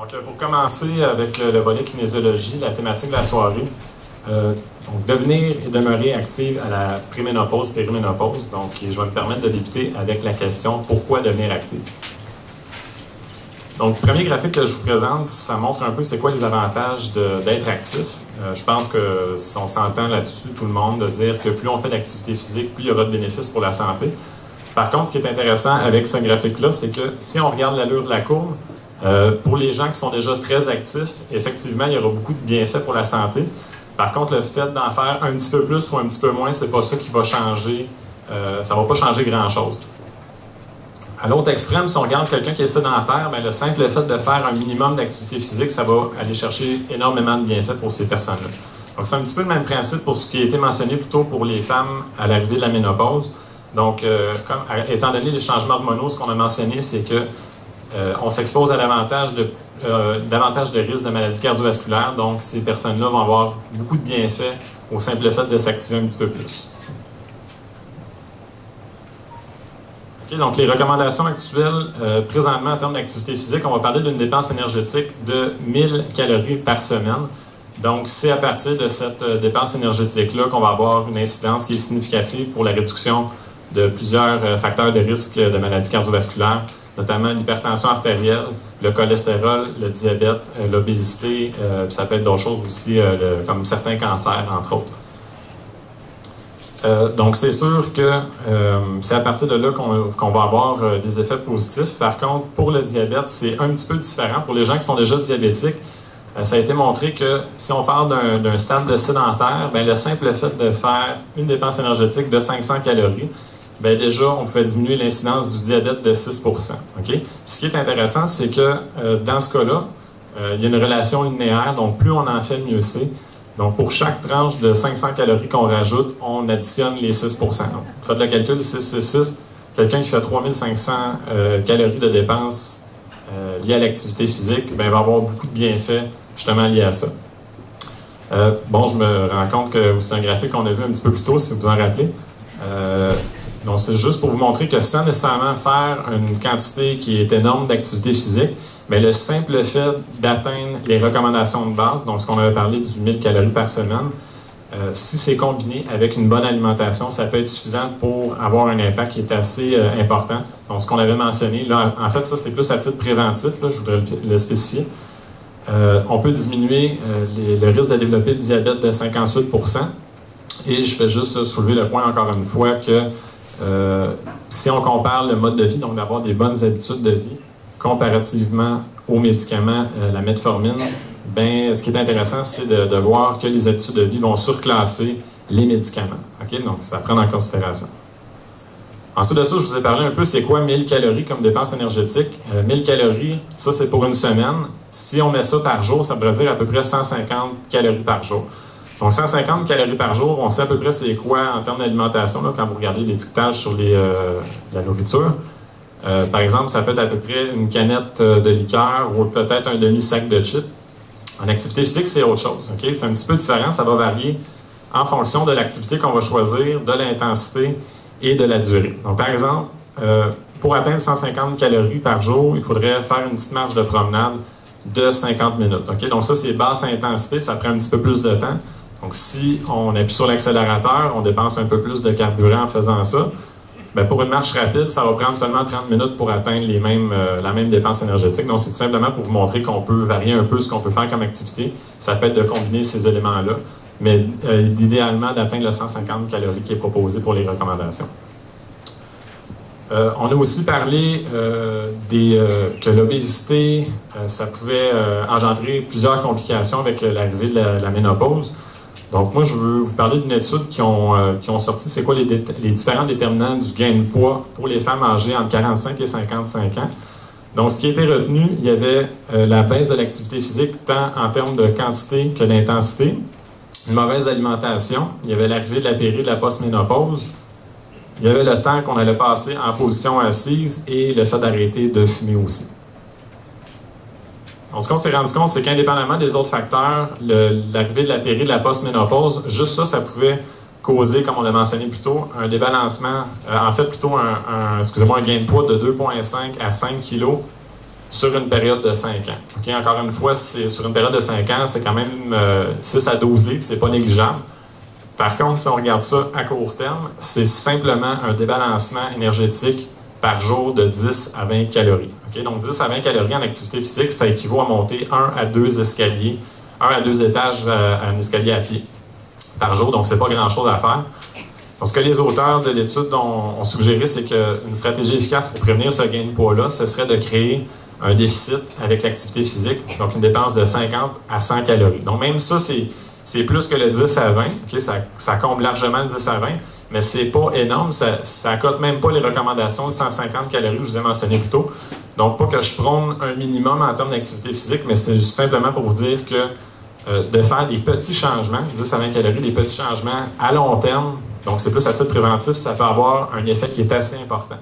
Donc, pour commencer avec le volet kinésiologie, la thématique de la soirée, donc devenir et demeurer active à la préménopause, périménopause. Donc, je vais me permettre de débuter avec la question « Pourquoi devenir active ?» Donc, le premier graphique que je vous présente, ça montre un peu c'est quoi les avantages d'être actif. Je pense que si on s'entend là-dessus, tout le monde, de dire que plus on fait d'activité physique, plus il y aura de bénéfices pour la santé. Par contre, ce qui est intéressant avec ce graphique-là, c'est que si on regarde l'allure de la courbe, pour les gens qui sont déjà très actifs, effectivement, il y aura beaucoup de bienfaits pour la santé. Par contre, le fait d'en faire un petit peu plus ou un petit peu moins, c'est pas ça qui va changer, ça va pas changer grand-chose. À l'autre extrême, si on regarde quelqu'un qui est sédentaire, bien, le simple fait de faire un minimum d'activité physique, ça va aller chercher énormément de bienfaits pour ces personnes-là. Donc, c'est un petit peu le même principe pour ce qui a été mentionné plus tôt pour les femmes à l'arrivée de la ménopause. Donc, étant donné les changements hormonaux, ce qu'on a mentionné, c'est que on s'expose à davantage de risques de maladies cardiovasculaires. Donc, ces personnes-là vont avoir beaucoup de bienfaits au simple fait de s'activer un petit peu plus. Donc, les recommandations actuelles, présentement en termes d'activité physique, on va parler d'une dépense énergétique de 1000 calories par semaine. Donc, c'est à partir de cette dépense énergétique-là qu'on va avoir une incidence qui est significative pour la réduction de plusieurs facteurs de risque de maladies cardiovasculaires, notamment l'hypertension artérielle, le cholestérol, le diabète, l'obésité, puis ça peut être d'autres choses aussi, comme certains cancers, entre autres. Donc, c'est sûr que c'est à partir de là qu'on va avoir des effets positifs. Par contre, pour le diabète, c'est un petit peu différent. Pour les gens qui sont déjà diabétiques, ça a été montré que si on parle d'un stade de sédentaire, bien, le simple fait de faire une dépense énergétique de 500 calories, bien, déjà, on pouvait diminuer l'incidence du diabète de 6 %. Okay? Ce qui est intéressant, c'est que dans ce cas-là, il y a une relation linéaire, donc plus on en fait, mieux c'est. Donc, pour chaque tranche de 500 calories qu'on rajoute, on additionne les 6 %. Donc, faites le calcul, 6, 6, 6. Quelqu'un qui fait 3500 calories de dépenses liées à l'activité physique, bien, va avoir beaucoup de bienfaits justement liés à ça. Bon, je me rends compte que c'est un graphique qu'on a vu un petit peu plus tôt, si vous vous en rappelez. Donc, c'est juste pour vous montrer que sans nécessairement faire une quantité qui est énorme d'activité physique, mais le simple fait d'atteindre les recommandations de base, donc ce qu'on avait parlé du 1000 calories par semaine, si c'est combiné avec une bonne alimentation, ça peut être suffisant pour avoir un impact qui est assez important. Donc, ce qu'on avait mentionné, là, en fait, ça, c'est plus à titre préventif, là, je voudrais le spécifier. On peut diminuer le risque de développer le diabète de 58 %. Et je fais juste soulever le point encore une fois que si on compare le mode de vie, donc d'avoir des bonnes habitudes de vie, comparativement aux médicaments, la metformine, ben, ce qui est intéressant, c'est de voir que les habitudes de vie vont surclasser les médicaments. Okay? Donc, c'est à prendre en considération. Ensuite de ça, je vous ai parlé un peu, c'est quoi 1000 calories comme dépense énergétique. 1000 calories, ça, c'est pour une semaine. Si on met ça par jour, ça pourrait dire à peu près 150 calories par jour. Donc, 150 calories par jour, on sait à peu près c'est quoi en termes d'alimentation, quand vous regardez l'étiquetage sur la nourriture. Par exemple, ça peut être à peu près une canette de liqueur ou peut-être un demi-sac de chips. En activité physique, c'est autre chose. Okay? C'est un petit peu différent, ça va varier en fonction de l'activité qu'on va choisir, de l'intensité et de la durée. Donc, par exemple, pour atteindre 150 calories par jour, il faudrait faire une petite marche de promenade de 50 minutes. Okay? Donc, ça, c'est basse intensité, ça prend un petit peu plus de temps. Donc, si on appuie sur l'accélérateur, on dépense un peu plus de carburant en faisant ça. Bien, pour une marche rapide, ça va prendre seulement 30 minutes pour atteindre la même dépense énergétique. Donc, c'est tout simplement pour vous montrer qu'on peut varier un peu ce qu'on peut faire comme activité. Ça peut être de combiner ces éléments-là, mais idéalement d'atteindre le 150 calories qui est proposé pour les recommandations. On a aussi parlé que l'obésité, ça pouvait engendrer plusieurs complications avec l'arrivée de la ménopause. Donc, moi, je veux vous parler d'une étude qui ont sorti, c'est quoi les différents déterminants du gain de poids pour les femmes âgées entre 45 et 55 ans. Donc, ce qui a été retenu, il y avait la baisse de l'activité physique, tant en termes de quantité que d'intensité, une mauvaise alimentation, il y avait l'arrivée de la péri de la post-ménopause, il y avait le temps qu'on allait passer en position assise et le fait d'arrêter de fumer aussi. Donc, ce qu'on s'est rendu compte, c'est qu'indépendamment des autres facteurs, l'arrivée de la péri de la post-ménopause, juste ça, ça pouvait causer, comme on l'a mentionné plus tôt, un débalancement, en fait plutôt un gain de poids de 2,5 à 5 kg sur une période de 5 ans. Okay? Encore une fois, sur une période de 5 ans, c'est quand même 6 à 12 livres, c'est pas négligeable. Par contre, si on regarde ça à court terme, c'est simplement un débalancement énergétique par jour de 10 à 20 calories. Okay? Donc 10 à 20 calories en activité physique, ça équivaut à monter 1 à 2 escaliers, 1 à 2 étages à un escalier à pied par jour, donc c'est pas grand-chose à faire. Donc, ce que les auteurs de l'étude ont suggéré, c'est qu'une stratégie efficace pour prévenir ce gain de poids-là, ce serait de créer un déficit avec l'activité physique, donc une dépense de 50 à 100 calories. Donc, même ça, c'est plus que le 10 à 20. Okay? Ça comble largement le 10 à 20, mais c'est pas énorme. Ça accote même pas les recommandations de 150 calories que je vous ai mentionné plus tôt. Donc, pas que je prône un minimum en termes d'activité physique, mais c'est simplement pour vous dire que de faire des petits changements, 10 à 20 calories, des petits changements à long terme, donc c'est plus à titre préventif, ça peut avoir un effet qui est assez important.